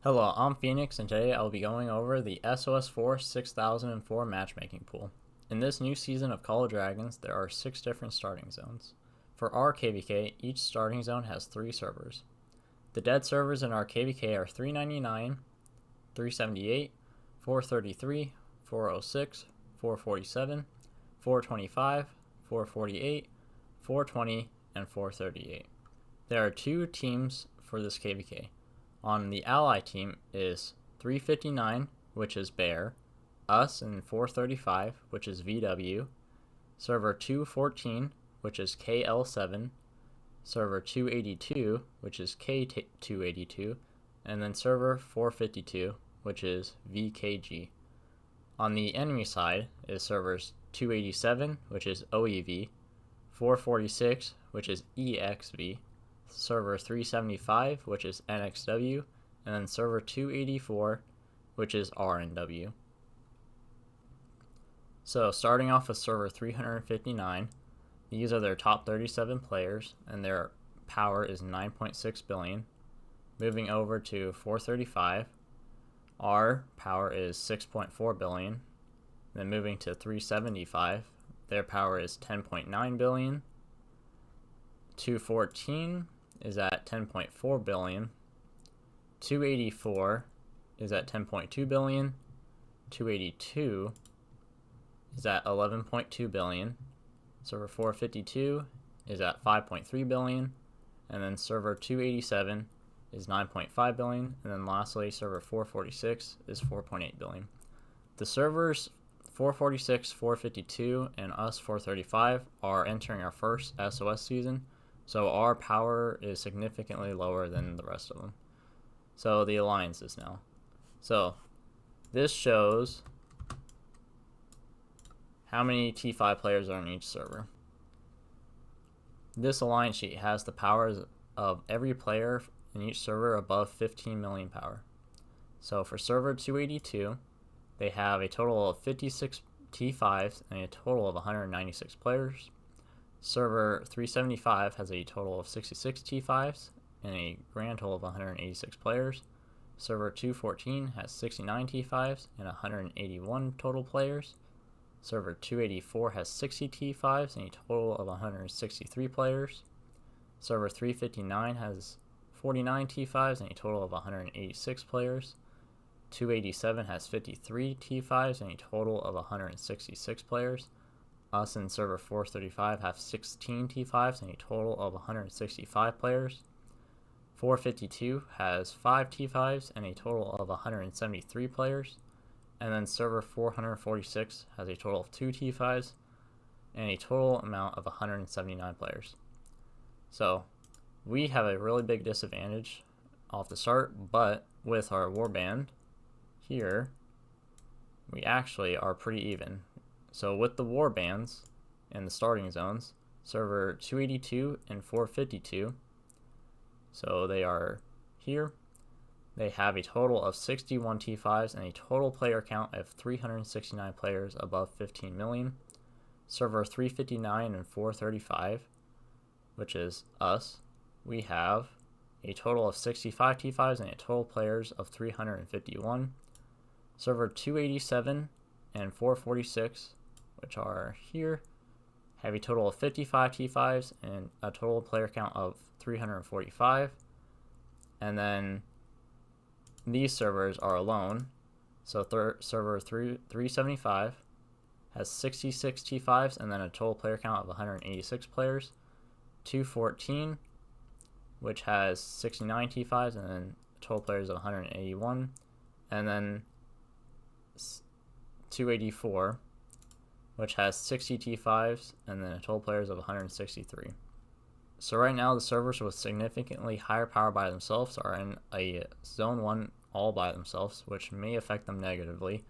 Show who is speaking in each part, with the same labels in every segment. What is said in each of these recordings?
Speaker 1: Hello, I'm Phoenix, and today I will be going over the SoS4-6004 matchmaking pool. In this new season of Call of Dragons, there are 6 different starting zones. For our KvK, each starting zone has 3 servers. The dead servers in our KvK are 399, 378, 433, 406, 447, 425, 448, 420, and 438. There are 2 teams for this KvK. On the ally team is 359, which is Bear, us in 435, which is VW, server 214, which is KL7, server 282, which is K282, and then server 452, which is VKG. On the enemy side is servers 287, which is OEV, 446, which is EXV, server 375, which is NXW, and then server 284, which is RNW. So starting off with server 359, these are their top 37 players, and their power is 9.6 billion. Moving over to 435, our power is 6.4 billion. Then moving to 375, their power is 10.9 billion. 214 is at 10.4 billion. 284 is at 10.2 billion. 282 is at 11.2 billion. Server 452 is at 5.3 billion. And then server 287 is 9.5 billion. And then lastly, server 446 is 4.8 billion. The servers 446, 452, and us 435 are entering our first SOS season. So our power is significantly lower than the rest of them. So the alliances now. So this shows how many T5 players are in each server. This alliance sheet has the powers of every player in each server above 15 million power. So for server 282, they have a total of 56 T5s and a total of 196 players. Server 375 has a total of 66 T5s and a grand total of 186 players. Server 214 has 69 T5s and 181 total players. Server 284 has 60 T5s and a total of 163 players. Server 359 has 49 T5s and a total of 186 players. 287 has 53 T5s and a total of 166 players. Us and server 435 have 16 T5s and a total of 165 players. 452 has 5 T5s and a total of 173 players. And then server 446 has a total of 2 T5s and a total amount of 179 players. So we have a really big disadvantage off the start, but with our warband here, we actually are pretty even. So with the warbands and the starting zones, server 282 and 452, so they are here, they have a total of 61 T5s and a total player count of 369 players above 15 million. Server 359 and 435, which is us, we have a total of 65 T5s and a total players of 351. Server 287 and 446, which are here, have a total of 55 T5s and a total player count of 345. And then these servers are alone. So server 375 has 66 T5s and then a total player count of 186 players. 214, which has 69 T5s and then total players of 181. And then 284, which has 60 T5s and then a total players of 163. So right now the servers with significantly higher power by themselves are in a zone 1 all by themselves, which may affect them negatively.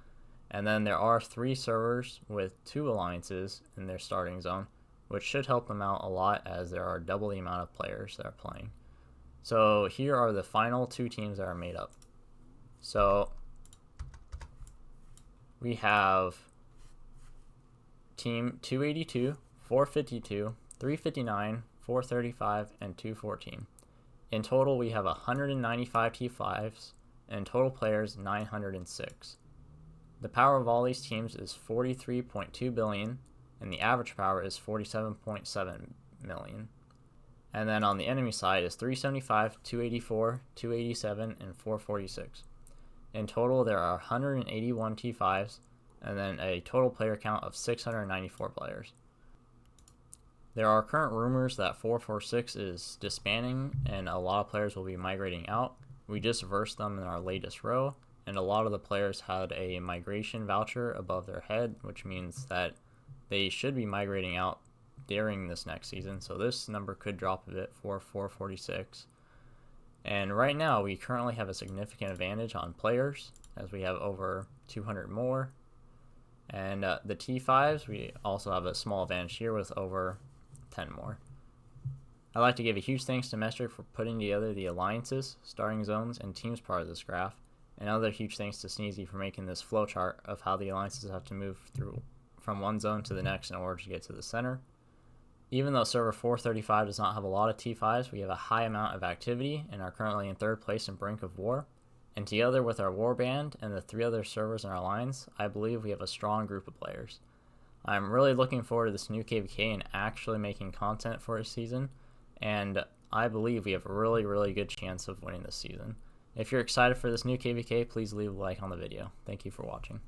Speaker 1: And then there are 3 servers with 2 alliances in their starting zone, which should help them out a lot as there are double the amount of players that are playing. So here are the final 2 teams that are made up. So we have team 282, 452, 359, 435, and 214. In total, we have 195 T5s and total players 906. The power of all these teams is 43.2 billion, and the average power is 47.7 million. And then on the enemy side is 375, 284, 287, and 446. In total, there are 181 T5s, and then a total player count of 694 players. There are current rumors that 446 is disbanding, and a lot of players will be migrating out. We just versed them in our latest row, and a lot of the players had a migration voucher above their head, which means that they should be migrating out during this next season, so this number could drop a bit for 446. And right now we currently have a significant advantage on players, as we have over 200 more, and the T5s, we also have a small advantage here with over 10 more. I'd like to give a huge thanks to Metric for putting together the alliances, starting zones, and teams part of this graph, and another huge thanks to Sneezy for making this flowchart of how the alliances have to move through from one zone to the next in order to get to the center. Even though server 435 does not have a lot of T5s, we have a high amount of activity and are currently in third place in Brink of War. And together with our warband and the 3 other servers in our lines, I believe we have a strong group of players. I'm really looking forward to this new KvK and actually making content for a season, and I believe we have a really good chance of winning this season. If you're excited for this new KvK, please leave a like on the video. Thank you for watching.